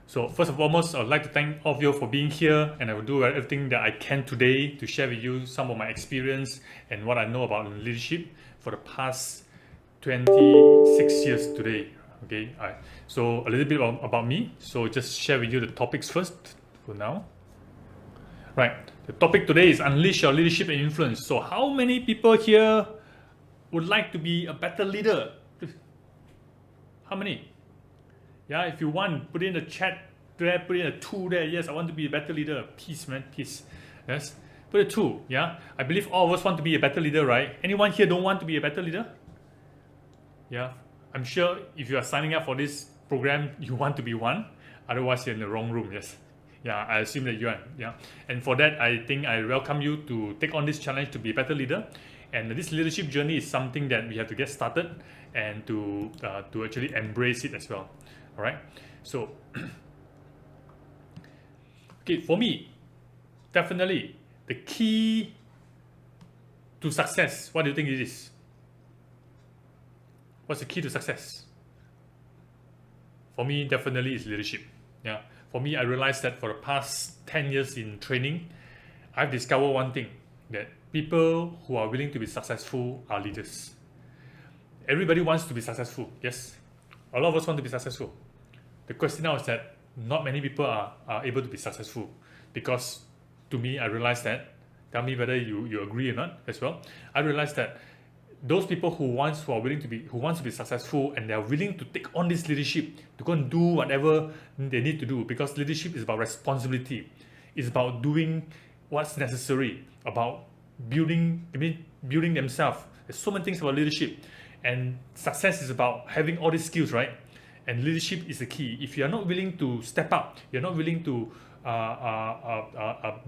So first and foremost, I would like to thank all of you for being here, and I will do everything that I can today to share with you some of my experience and what I know about leadership for the past 26 years today. Okay, so a little bit about me. So just share with you the topics first for now. Right, the topic today is unleash your leadership and influence. So how many people here would like to be a better leader? How many? Yeah, if you want, put in the chat there, put in a 2 there. Yes, I want to be a better leader. Peace, man, peace. Yes, put a 2. Yeah, I believe all of us want to be a better leader, right? Anyone here don't want to be a better leader? Yeah, I'm sure if you are signing up for this program, you want to be one. Otherwise, you're in the wrong room. Yes. Yeah, I assume that you are. Yeah, and for that, I think I welcome you to take on this challenge to be a better leader. And this leadership journey is something that we have to get started and to actually embrace it as well. All right. So, okay, for me, definitely the key to success. What do you think it is? What's the key to success? For me, definitely is leadership. Yeah. For me, I realized that for the past 10 years in training, I've discovered one thing, that people who are willing to be successful are leaders. Everybody wants to be successful, yes. A lot of us want to be successful. The question now is that not many people are able to be successful, because to me, I realized that, tell me whether you agree or not as well. I realized that those people who wants to be successful, and they are willing to take on this leadership to go and do whatever they need to do, because leadership is about responsibility. It's about doing what's necessary, about building themselves. There's so many things about leadership, and success is about having all these skills, right? And leadership is the key. If you're not willing to step up, you're not willing to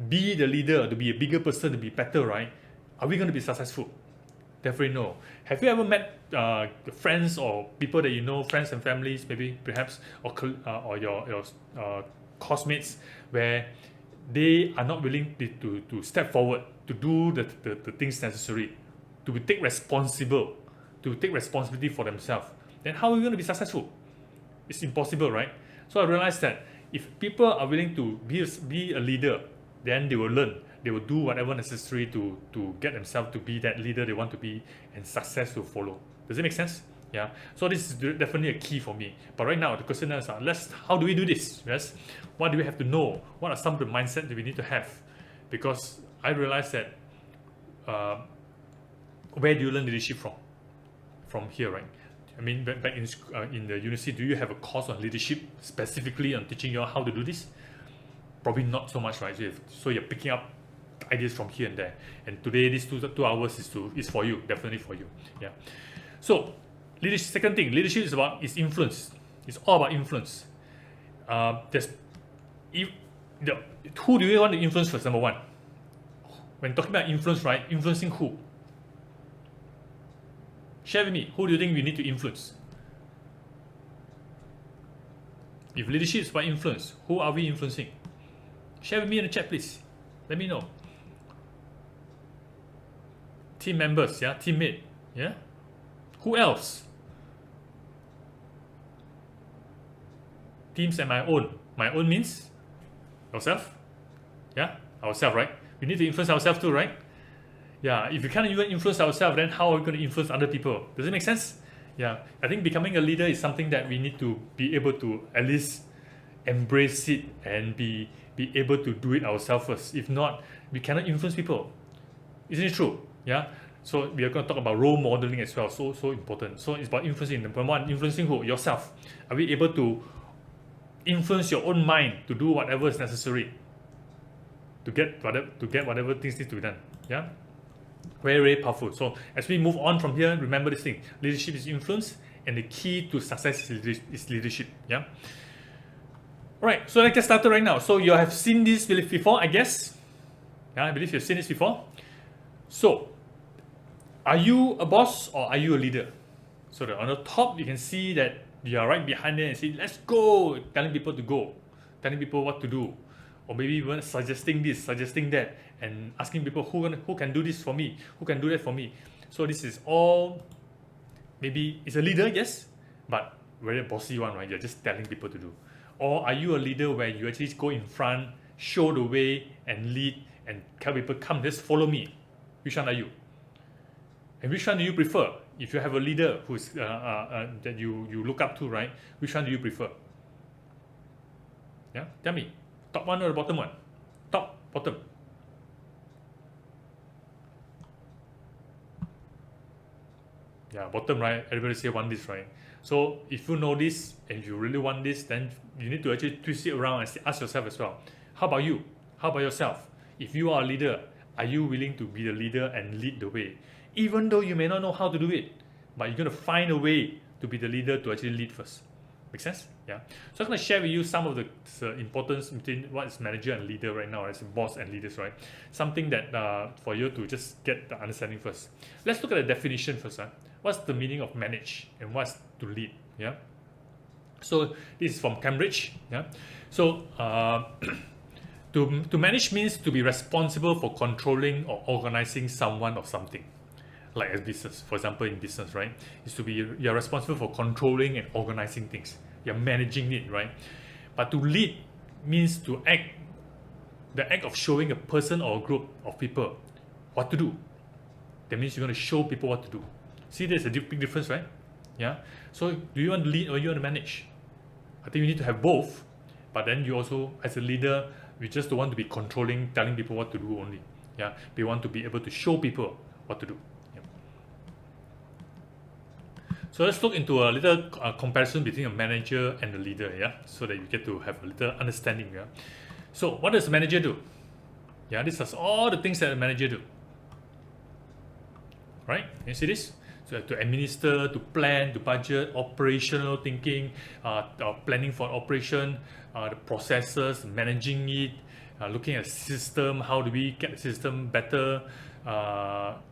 be the leader, to be a bigger person, to be better, right? Are we going to be successful? Definitely no. Have you ever met friends or people that you know, friends and families, maybe perhaps, or your classmates, where they are not willing to step forward to do the things necessary, to take responsibility for themselves? Then how are we going to be successful? It's impossible, right? So I realized that if people are willing to be a leader, then they will learn. They will do whatever necessary to get themselves to be that leader they want to be, and success will follow. Does it make sense? Yeah. So this is definitely a key for me. But right now, the question is, how do we do this? Yes. What do we have to know? What are some of the mindset that we need to have? Because I realized that where do you learn leadership from? From here, right? I mean, back in the university, do you have a course on leadership specifically on teaching you how to do this? Probably not so much, right? So you're picking up ideas from here and there. And today, this 2 hours is for you, definitely for you. Yeah. So, leadership. Second thing, leadership is influence. It's all about influence. Who do you want to influence first? Number one. When talking about influence, right? Influencing who? Share with me. Who do you think we need to influence? If leadership is about influence, who are we influencing? Share with me in the chat, please. Let me know. Team members, yeah, teammate, yeah. Who else? Teams and my own. My own means ourselves, yeah, ourselves, right? We need to influence ourselves too, right? Yeah. If we can't even influence ourselves, then how are we going to influence other people? Does it make sense? Yeah. I think becoming a leader is something that we need to be able to at least embrace it and be able to do it ourselves first. If not, we cannot influence people. Isn't it true? Yeah. So we are going to talk about role modeling as well. So important. So it's about influencing. Number one, influencing who? Yourself. Are we able to influence your own mind to do whatever is necessary to get whatever things need to be done? Yeah. Very, very powerful. So as we move on from here, remember this thing: leadership is influence, and the key to success is leadership. Yeah. Alright, so let's get started right now. So you have seen this before, I guess. Yeah, I believe you've seen this before. So, are you a boss or are you a leader? So on the top, you can see that you are right behind there and say, let's go, telling people to go, telling people what to do. Or maybe even suggesting this, suggesting that, and asking people who can do this for me, who can do that for me. So this is all, maybe it's a leader, yes, but very bossy one, right? You're just telling people to do. Or are you a leader where you actually go in front, show the way and lead and tell people, come, just follow me? Which one are you? And which one do you prefer? If you have a leader who's that you look up to, right? Which one do you prefer? Yeah, tell me. Top one or the bottom one? Top, bottom. Yeah, bottom, right? Everybody say want this, right? So if you know this and you really want this, then you need to actually twist it around and ask yourself as well. How about you? How about yourself? If you are a leader, are you willing to be the leader and lead the way? Even though you may not know how to do it, but you're going to find a way to be the leader to actually lead first. Make sense? Yeah. So I'm going to share with you some of the importance between what is manager and leader right now, as boss and leaders, right? Something that for you to just get the understanding first. Let's look at the definition first. What's the meaning of manage and what's to lead? Yeah. So this is from Cambridge. Yeah. So to manage means to be responsible for controlling or organizing someone or something. Like a business, for example, in business, right, is to be you're responsible for controlling and organizing things. You're managing it, right? But to lead means to act, the act of showing a person or a group of people what to do. That means you're going to show people what to do. See, there's a big difference, right? Yeah. So, do you want to lead or you want to manage? I think you need to have both. But then you also, as a leader, you just don't want to be controlling, telling people what to do only. Yeah. But you want to be able to show people what to do. So let's look into a little comparison between a manager and a leader, yeah, so that you get to have a little understanding. Yeah. So what does a manager do? Yeah, this is all the things that a manager do. Right? You see this? So to administer, to plan, to budget, operational thinking, planning for operation, the processes, managing it, looking at system, how do we get the system better,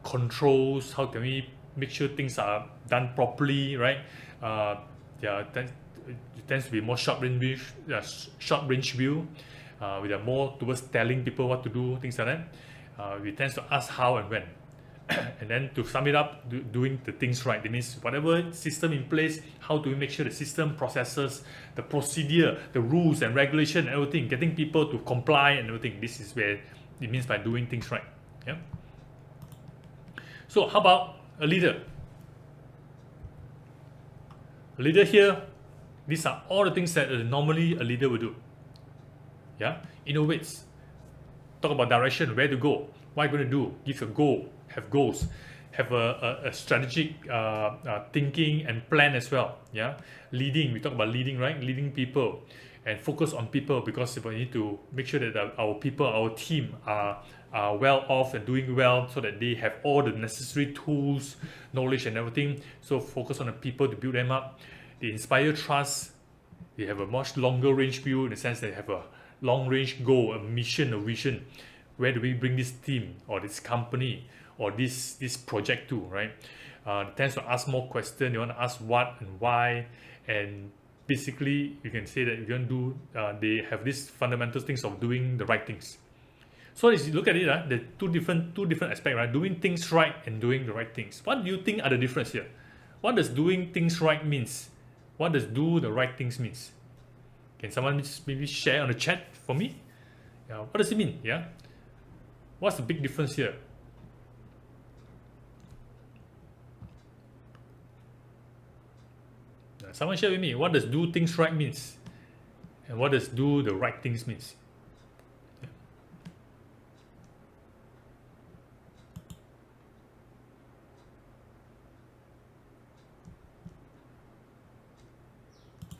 controls, how can we make sure things are done properly, right? Yeah, it tends to be more short range view. We are more towards telling people what to do, things like that. We tend to ask how and when. And then to sum it up, doing the things right. That means whatever system in place, how do we make sure the system processes, the procedure, the rules and regulation and everything, getting people to comply and everything. This is where it means by doing things right. Yeah. So how about a leader? A leader here, these are all the things that normally a leader would do. Yeah, innovates, talk about direction, where to go, what are you going to do, give a goal, have goals, have a strategic thinking and plan as well. Yeah, leading, we talk about leading, right? Leading people and focus on people, because we need to make sure that our people, our team are well off and doing well, so that they have all the necessary tools, knowledge and everything. So focus on the people to build them up. They inspire trust. They have a much longer range view, in the sense that they have a long range goal, a mission, a vision. Where do we bring this team or this company or this project to, right? They tend to ask more questions. They want to ask what and why, and basically you can say that you can do. They have these fundamental things of doing the right things. So as you look at it, the two different aspects, right? Doing things right and doing the right things. What do you think are the difference here? What does doing things right means? What does do the right things means? Can someone maybe share on the chat for me? Yeah, what does it mean? Yeah, what's the big difference here? Someone share with me. What does do things right means, and what does do the right things means?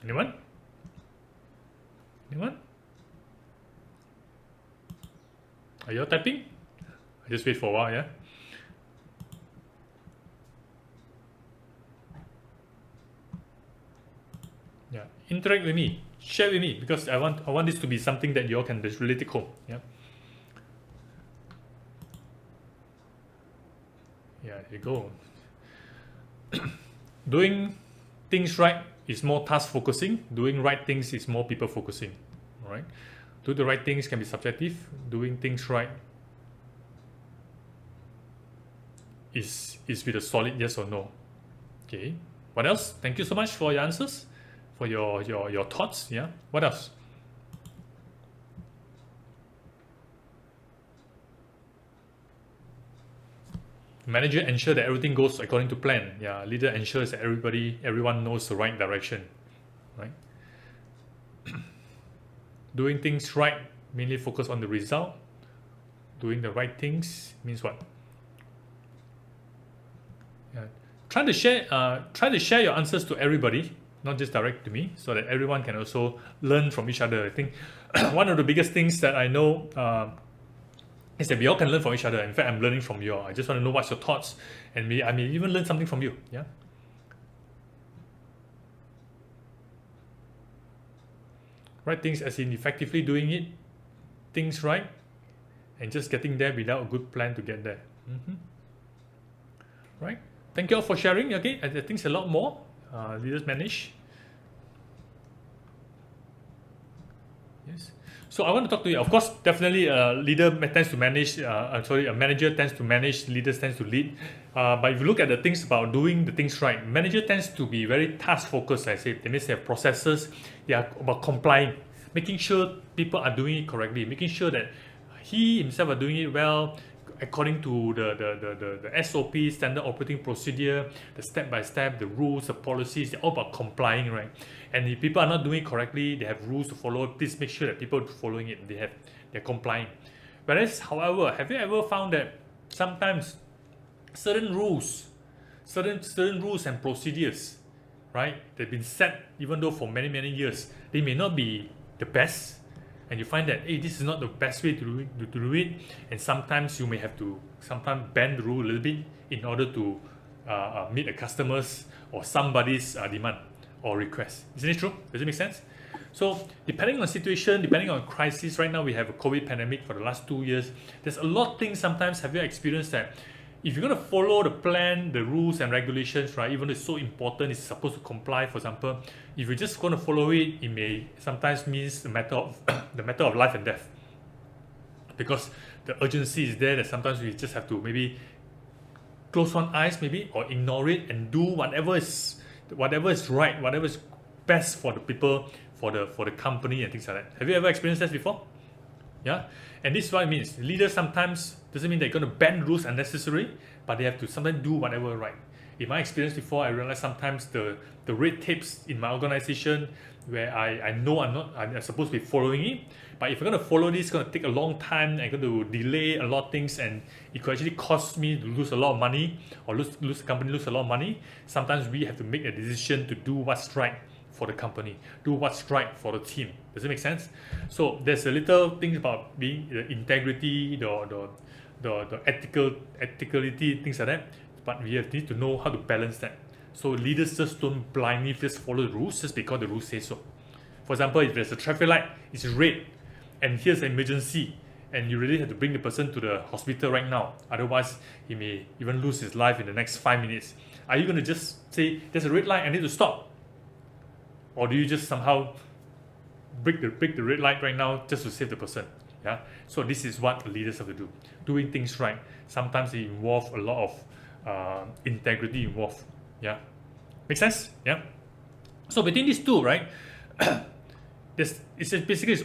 Anyone? Anyone? Are you all typing? I just wait for a while, yeah? Yeah. Interact with me. Share with me, because I want this to be something that you all can just relate it home. Yeah. Yeah, there you go. Doing things right is more task focusing. Doing right things is more people focusing. All right. Do the right things can be subjective. Doing things right is with a solid yes or no. Okay. What else? Thank you so much for your answers. for your thoughts. Yeah. What else? Manager ensure that everything goes according to plan. Yeah. Leader ensures that everyone knows the right direction. Right. Doing things right, mainly focus on the result. Doing the right things means what? Yeah. Try to share your answers to everybody, not just direct to me, so that everyone can also learn from each other. I think one of the biggest things that I know is that we all can learn from each other. In fact, I'm learning from you all. I just want to know what's your thoughts, and I may even learn something from you. Yeah. Right things as in effectively doing it, things right, and just getting there without a good plan to get there. Right. Thank you all for sharing. Okay, I think it's a lot more. Leaders manage. Yes. So I want to talk to you. Of course, definitely a leader tends to manage, a manager tends to manage, leaders tends to lead. But if you look at the things about doing the things right, manager tends to be very task focused, I say. That means they have processes, they are about complying, making sure people are doing it correctly, making sure that he himself are doing it well, according to the SOP, standard operating procedure, the step-by-step, the rules, the policies, they're all about complying, right? And if people are not doing it correctly, they have rules to follow, please make sure that people are following it, they're complying. Whereas, however, have you ever found that sometimes certain rules and procedures, right, they've been set even though for many years, they may not be the best, and you find that, hey, this is not the best way to do it, and sometimes you may have to bend the rule a little bit in order to meet a customer's or somebody's demand or request. Isn't it true? Does it make sense? So depending on situation, depending on crisis, right now we have a COVID pandemic for the last 2 years. There's a lot of things sometimes. Have you experienced that? If you're going to follow the plan, the rules and regulations, right, even though it's so important, it's supposed to comply, for example, if you're just going to follow it, it may sometimes means the matter of life and death. Because the urgency is there that sometimes we just have to maybe close one eyes maybe or ignore it and do whatever is right, whatever is best for the people, for the company and things like that. Have you ever experienced that before? Yeah, and this is what it means. Leaders sometimes doesn't mean they're going to bend rules unnecessarily, but they have to sometimes do whatever right. In my experience before, I realized sometimes the red tapes in my organization where I know I'm supposed to be following it, but if I'm going to follow this, it's going to take a long time, I'm going to delay a lot of things, and it could actually cost me to lose a lot of money, or lose the company lose a lot of money. Sometimes we have to make a decision to do what's right for the company, do what's right for the team. Does it make sense? So there's a little thing about being the integrity, the ethicality, things like that. But we need to know how to balance that. So leaders just don't blindly just follow the rules just because the rules say so. For example, if there's a traffic light, it's red, and here's an emergency, and you really have to bring the person to the hospital right now. Otherwise, he may even lose his life in the next 5 minutes. Are you going to just say, there's a red light, I need to stop? Or do you just somehow break the red light right now just to save the person? Yeah. So this is what leaders have to do. Doing things right. Sometimes it involves a lot of integrity involved. Yeah. Make sense? Yeah. So between these two, right? It's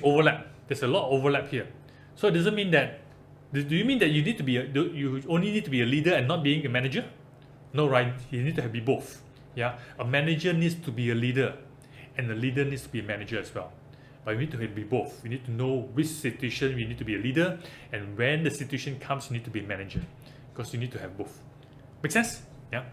overlap. There's a lot of overlap here. So it doesn't mean that. Do you mean that you need to be you only need to be a leader and not being a manager? No, right? You need to be both. Yeah. A manager needs to be a leader, and a leader needs to be a manager as well. But we need to be both. We need to know which situation we need to be a leader, and when the situation comes, you need to be a manager, because you need to have both. Make sense? Yeah.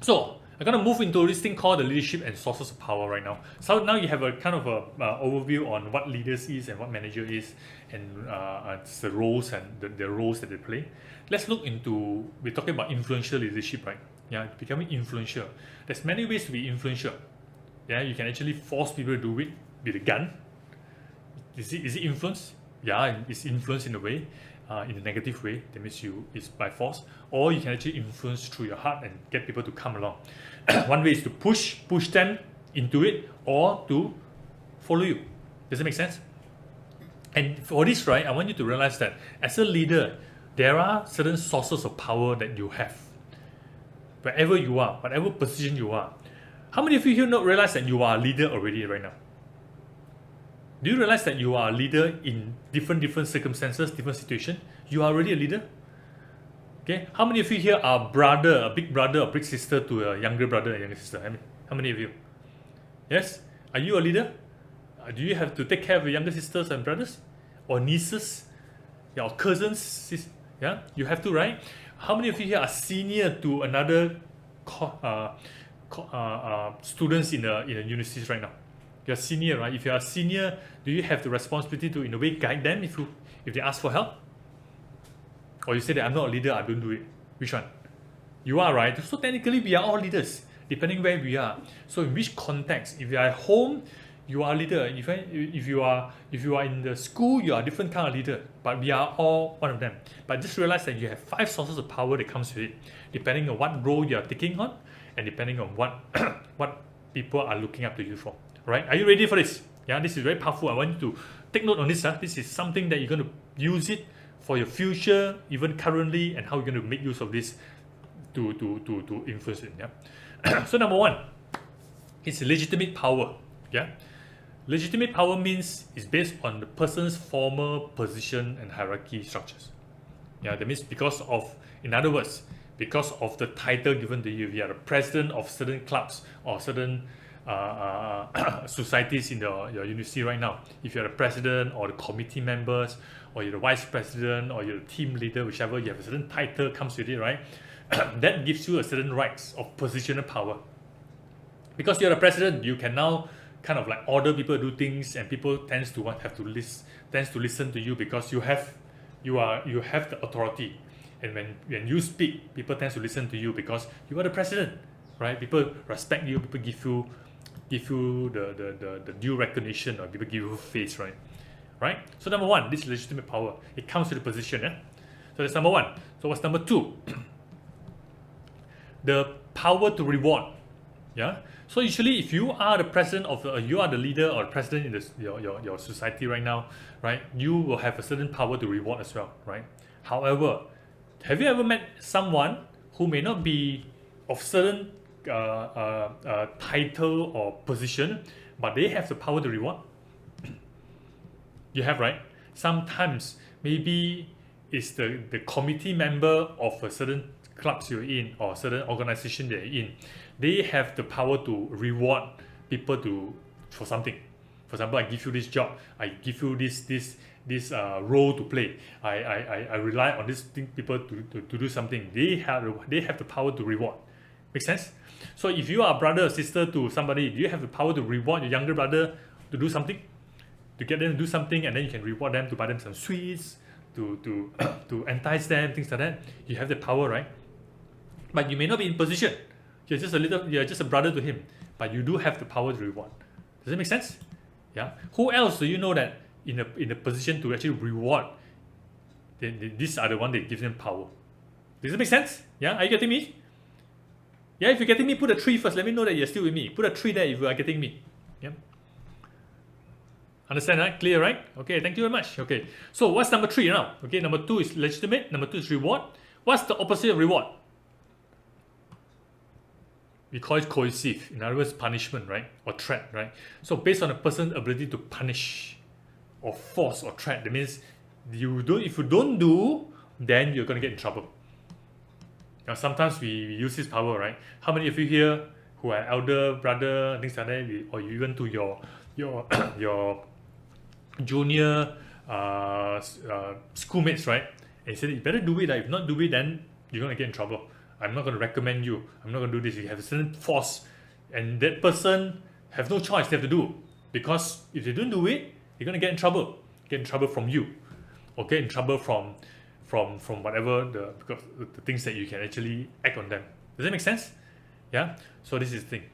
So I'm gonna move into this thing called the leadership and sources of power right now. So now you have a kind of a overview on what leaders is and what manager is, and the roles and the roles that they play. Let's look into, we're talking about influential leadership, right? Yeah, becoming influential. There's many ways to be influential. Yeah, you can actually force people to do it with a gun. Is it influence? Yeah, it's influence in a way, in a negative way. That means it's by force. Or you can actually influence through your heart and get people to come along. One way is to push them into it, or to follow you. Does it make sense? And for this, right, I want you to realize that as a leader, there are certain sources of power that you have. Wherever you are, whatever position you are, How many of you here not realize that you are a leader already right now? Do you realize that you are a leader in different circumstances, different situations? You are already a leader. Okay. How many of you here are a big brother, or big sister to a younger brother, a younger sister? How many of you? Yes. Are you a leader? Do you have to take care of your younger sisters and brothers, or nieces, or cousins? Yeah, you have to, right? How many of you here are senior to another students in the universities right now? You're senior, right? If you are senior, do you have the responsibility to, in a way, guide them if they ask for help? Or you say that I'm not a leader, I don't do it. Which one? You are, right? So technically, we are all leaders, depending where we are. So in which context? If you are at home, you are a leader. If you are in the school, you are a different kind of leader. But we are all one of them. But just realize that you have 5 sources of power that comes with it, depending on what role you are taking on, and depending on what what people are looking up to you for. Right? Are you ready for this? Yeah, this is very powerful. I want you to take note on this. This is something that you're going to use it for your future, even currently, and how you're going to make use of this to influence it. Yeah. So number 1, it's legitimate power. Yeah. Legitimate power means it's based on the person's former position and hierarchy structures. Yeah, that means in other words, because of the title given to you. You are the president of certain clubs or certain societies in your university right now. If you're the president or the committee members, or you're the vice president, or you're the team leader, whichever, you have a certain title comes with it, right? That gives you a certain rights of positional power. Because you're the president, you can now kind of like order people to do things, and people tends to listen to you because you have the authority. And when you speak, people tend to listen to you because you are the president, right? People respect you, people give you the due recognition, or people give you face, right? So number 1, this legitimate power, it comes with the position. So that's number 1. So what's number 2? The power to reward. Yeah. So usually, if you are the president you are the leader or president in your society right now, right? You will have a certain power to reward as well, right? However, have you ever met someone who may not be of certain title or position, but they have the power to reward? You have, right? Sometimes maybe it's the committee member of a certain clubs you're in, or certain organization they're in. They have the power to reward people for something. For example, I give you this job, I give you this role to play. I rely on these people to do something. They have the power to reward. Make sense? So if you are a brother or sister to somebody, do you have the power to reward your younger brother to do something? To get them to do something, and then you can reward them, to buy them some sweets, to entice them, things like that. You have the power, right? But you may not be in position. You're just a brother to him, but you do have the power to reward. Does it make sense? Yeah. Who else do you know that in a position to actually reward? These are the one that gives them power. Does it make sense? Yeah. Are you getting me? Yeah. If you're getting me, put a 3 first. Let me know that you're still with me. Put a 3 there if you are getting me. Yeah. Understand, right? Clear, right? Okay. Thank you very much. Okay. So what's number 3 now? Okay. Number 2 is legitimate. Number 2 is reward. What's the opposite of reward? We call it coercive. In other words, punishment, right? Or threat, right? So based on a person's ability to punish or force or threat, that means if you don't do, then you're going to get in trouble. Now sometimes we use this power, right? How many of you here who are elder brother, things like that, or even to your junior schoolmates, right? And you said, you better do it. If not do it, then you're going to get in trouble. I'm not going to recommend you. I'm not going to do this. You have a certain force, and that person have no choice. They have to do, because if they don't do it, you're going to get in trouble. Get in trouble from you, or get in trouble from whatever because the things that you can actually act on them. Does that make sense? Yeah. So this is the thing.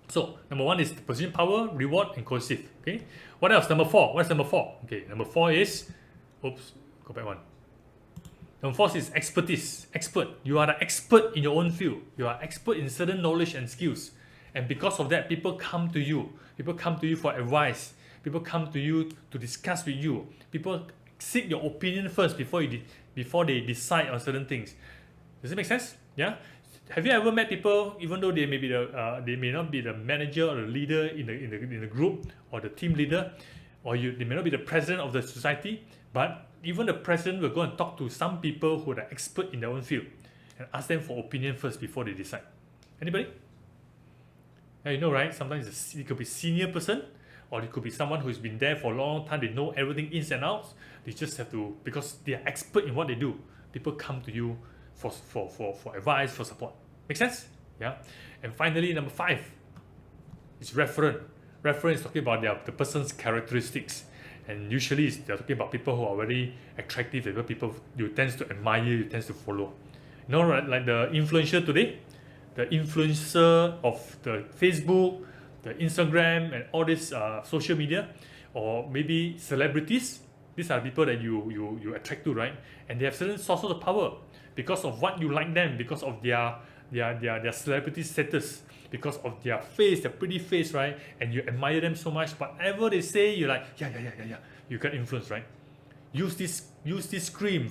So number 1 is the position, power, reward, and coercive. Okay. What else? Number 4. What's number 4? Okay. Number 4 is, oops, go back one. Number 4 is expertise. Expert. You are the expert in your own field. You are expert in certain knowledge and skills. And because of that, people come to you. People come to you for advice. People come to you to discuss with you. People seek your opinion first before they decide on certain things. Does it make sense? Yeah? have you ever met people, even though they may be they may not be the manager or the leader in the group or the team leader, or they may not be the president of the society, but even the president will go and talk to some people who are expert in their own field and ask them for opinion first before they decide. Anybody? Yeah, you know, right? Sometimes it could be senior person, or it could be someone who's been there for a long time. They know everything ins and outs. They just have to, because they are expert in what they do. People come to you for advice, for support. Make sense? Yeah. And finally, number 5 is reference. Reference is talking about the person's characteristics, and usually they're talking about people who are very attractive, people you tend to admire, you tend to follow. You know, right? Like the influencer today, the influencer of the Facebook, the Instagram, and all this social media, or maybe celebrities. These are people that you attract to, right? And they have certain sources of power because of what you like them, because of their celebrity status, because of their face, their pretty face, right? And you admire them so much. Whatever they say, you're like, yeah. You get influence, right? Use this cream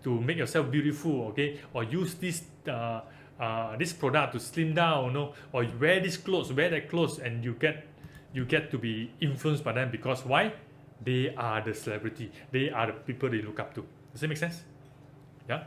to make yourself beautiful, okay? Or use this product to slim down, you know? Or wear this clothes, wear that clothes, and you get to be influenced by them because why? They are the celebrity. They are the people they look up to. Does that make sense? Yeah.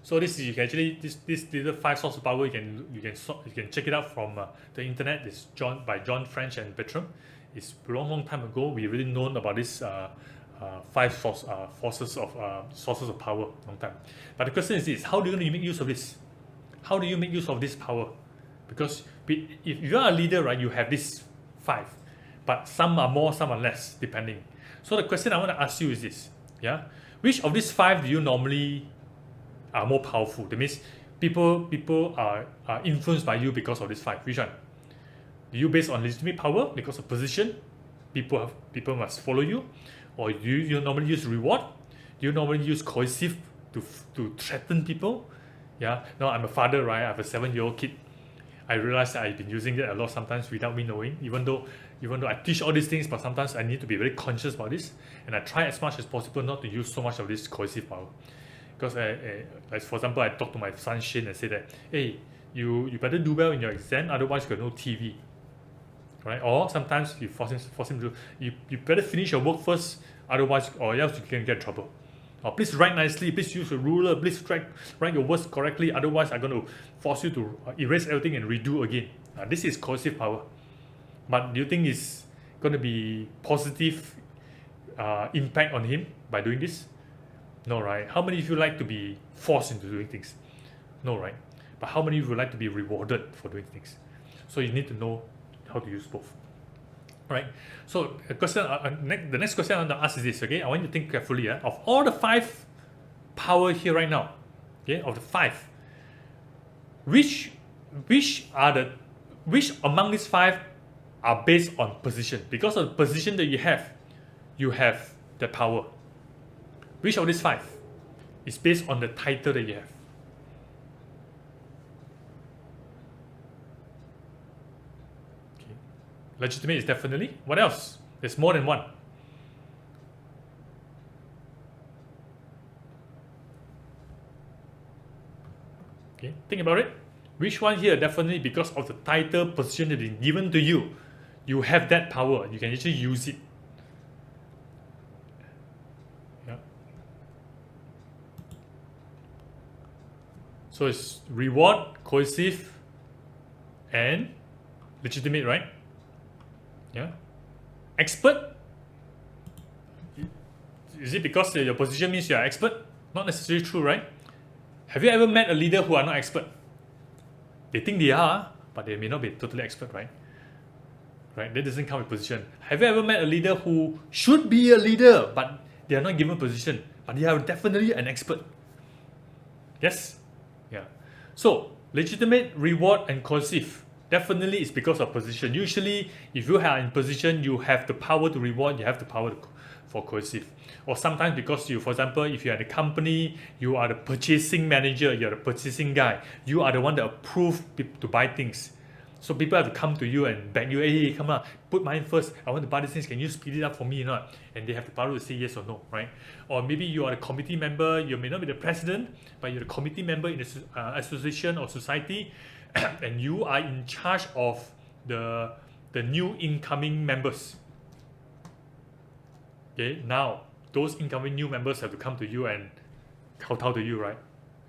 So this is, you can actually this little 5 sources of power, you can check it out from the internet. It's by John French and Bertram. It's a long time ago. We really known about this 5 sources of power, long time. But the question is this: how do you make use of this? How do you make use of this power? Because if you are a leader, right, you have this 5, but some are more, some are less, depending. So the question I want to ask you is this: yeah, which of these 5 do you normally are more powerful? That means people are influenced by you because of this 5. Which one? Do you base on legitimate power because of position? People must follow you, or do you normally use reward? Do you normally use coercive to threaten people? Yeah. Now I'm a father, right? I have a 7-year-old kid. I realize that I've been using that a lot sometimes without me knowing. Even though I teach all these things, but sometimes I need to be very conscious about this, and I try as much as possible not to use so much of this coercive power. Because like for example, I talk to my son Shane and say that, hey, you better do well in your exam, otherwise you got no TV, right? Or sometimes you force him to, you better finish your work first, otherwise, or else you can get in trouble. Or please write nicely, please use a ruler, please write your words correctly, otherwise I'm going to force you to erase everything and redo again. This is coercive power. But do you think it's going to be positive impact on him by doing this? No, right? How many of you like to be forced into doing things? No, right? But how many of you would like to be rewarded for doing things? So you need to know how to use both, right? So the next question I want to ask is this, okay? I want you to think carefully. Of all the 5 power here right now, okay, of the 5, which among these 5 are based on position? Because of the position that you have the power. Which of these 5 is based on the title that you have? Okay. Legitimate is definitely. What else? There's more than one. Okay, think about it. Which one here? Definitely because of the title, position that is given to you. You have that power. You can actually use it. So it's reward, coercive, and legitimate, right? Yeah. Expert. Is it because your position means you are expert? Not necessarily true, right? Have you ever met a leader who are not expert? They think they are, but they may not be totally expert, right? Right? That doesn't come with position. Have you ever met a leader who should be a leader, but they are not given position, but they are definitely an expert? Yes? Yeah. So, legitimate, reward, and coercive definitely is because of position. Usually, if you are in position, you have the power to reward, you have the power for coercive. Or sometimes because for example, if you are in a company, you are the purchasing manager, you are the purchasing guy, you are the one that approves to buy things. So people have to come to you and beg you, hey, come on, put mine first. I want to buy these things. Can you speed it up for me or not? And they have the power to say yes or no, right? Or maybe you are a committee member. You may not be the president, but you're a committee member in an association or society, and you are in charge of the new incoming members. Okay, now those incoming new members have to come to you and kowtow to you, right?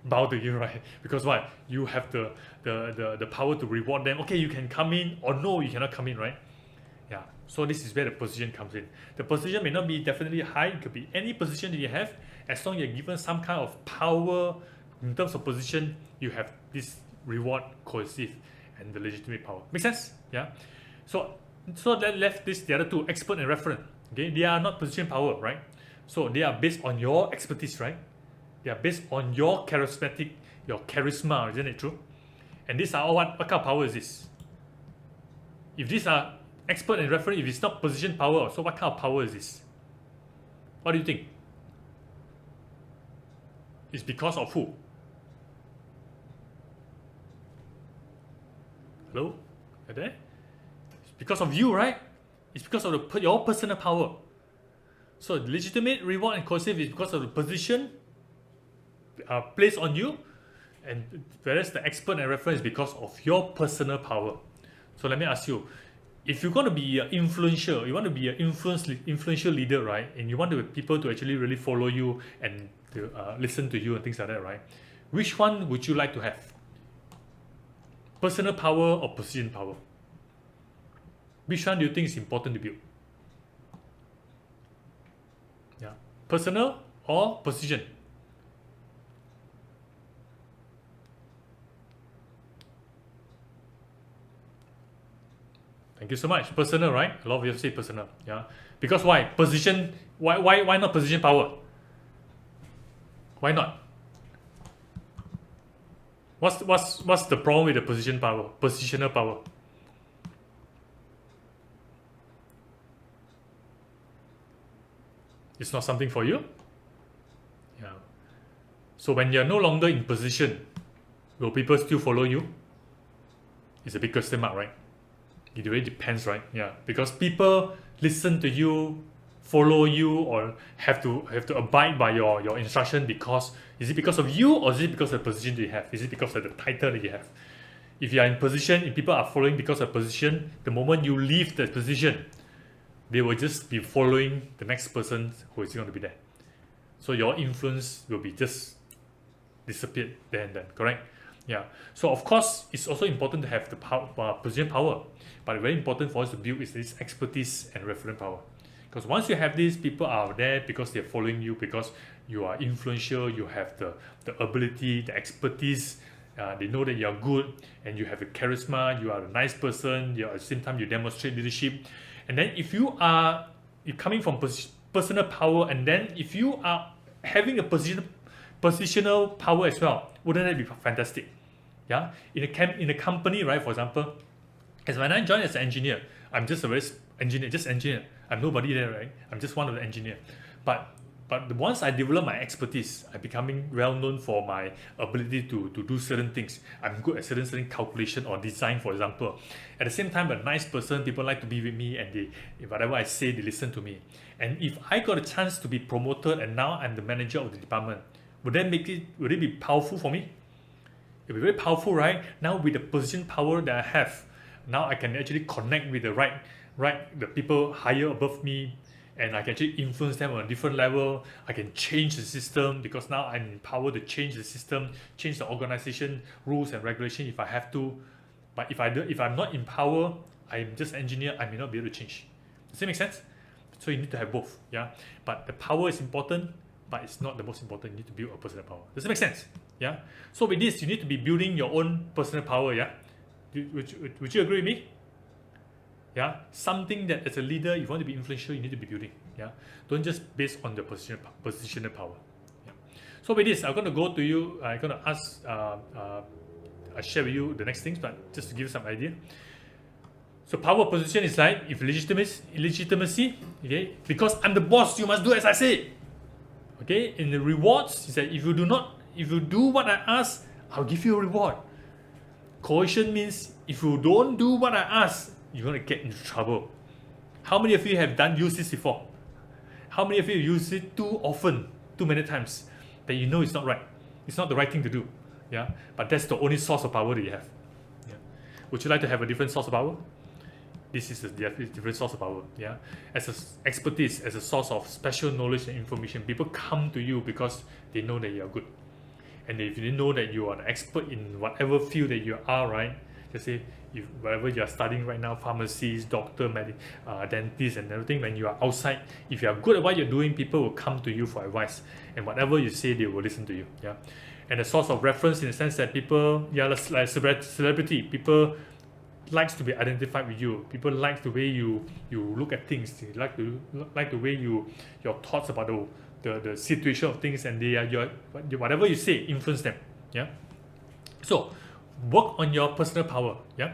Bow to you, right? Because what? You have the power to reward them. Okay, you can come in, or no, you cannot come in, right? Yeah. So this is where the position comes in. The position may not be definitely high. It could be any position that you have. As long as you're given some kind of power in terms of position, you have this reward, cohesive, and the legitimate power. Make sense? Yeah. So that left the other two, expert and referent. Okay, they are not position power, right? So they are based on your expertise, right? They are based on your charismatic, your charisma, isn't it true? And these are all what kind of power is this? If these are expert and referent, if it's not position power, so what kind of power is this? What do you think? It's because of who? Hello? Are there? It's because of you, right? It's because of your personal power. So the legitimate, reward, and cohesive is because of the position placed on you, and whereas the expert and reference is because of your personal power. So let me ask you, if you're going to be influential, you want to be an influential leader, right? And you want people to actually really follow you and to listen to you and things like that, right? Which one would you like to have? Personal power or position power? Which one do you think is important to build? Yeah, personal or position? Thank you so much. Personal, right? A lot of you say personal. Yeah. Because why? Position. Why not position power? Why not? What's the problem with the position power? Positional power. It's not something for you? Yeah. So when you're no longer in position, will people still follow you? It's a big question mark, right? It really depends, right? Yeah, because people listen to you, follow you, or have to abide by your instruction because is it because of you, or is it because of the position that you have? Is it because of the title that you have? If you are in position, if people are following because of position, the moment you leave the position, they will just be following the next person who is going to be there. So your influence will be just disappeared there and then, correct? Yeah. So of course, it's also important to have the position power, but very important for us to build is this expertise and reference power. Because once you have this, people are there because they're following you, because you are influential, you have the ability, the expertise, they know that you're good, and you have the charisma, you are a nice person, at the same time you demonstrate leadership. And then if you're coming from personal power, and then if you are having a positional power as well, wouldn't that be fantastic? Yeah, in a company, right? For example, as when I joined as an engineer, I'm just a engineer. I'm nobody there, right? I'm just one of the engineer. But once I develop my expertise, I'm becoming well known for my ability to do certain things. I'm good at certain calculation or design, for example. At the same time, a nice person, people like to be with me, and whatever I say, they listen to me. And if I got a chance to be promoted and now I'm the manager of the department, would it be powerful for me? It will be very powerful, right? Now with the position power that I have, now I can actually connect with the people higher above me, and I can actually influence them on a different level. I can change the system because now I'm empowered to change the system, change the organization rules and regulation if I have to. But if I'm not in power, I'm just an engineer, I may not be able to change. Does it make sense? So you need to have both, yeah. But the power is important, but it's not the most important. You need to build a personal power. Does it make sense? Yeah. So with this, you need to be building your own personal power. Yeah. Would you agree with me? Yeah. Something that as a leader, if you want to be influential, you need to be building. Yeah. Don't just base on the positional power. Yeah. So with this, I'm going to go to you. I'm going to ask. I'll share with you the next things, but just to give you some idea. So power position is like if legitimacy. Okay. Because I'm the boss, you must do as I say. Okay, in the rewards, he said, if you do what I ask, I'll give you a reward. Coercion means if you don't do what I ask, you're going to get into trouble. How many of you have used this before? How many of you use it too often, too many times, that you know it's not right? It's not the right thing to do. Yeah, but that's the only source of power that you have. Yeah. Would you like to have a different source of power? This is a different source of power. Yeah, as an expertise, as a source of special knowledge and information, people come to you because they know that you are good. And if you know that you are an expert in whatever field that you are, right? Just say, if whatever you are studying right now, pharmacist, doctor, dentist, and everything, when you are outside, if you are good at what you're doing, people will come to you for advice. And whatever you say, they will listen to you. Yeah. And a source of reference in the sense that people, like celebrity, people likes to be identified with you. People like the way you look at things. They like the way your thoughts about the situation of things, and whatever you say influence them. Yeah. So work on your personal power. Yeah.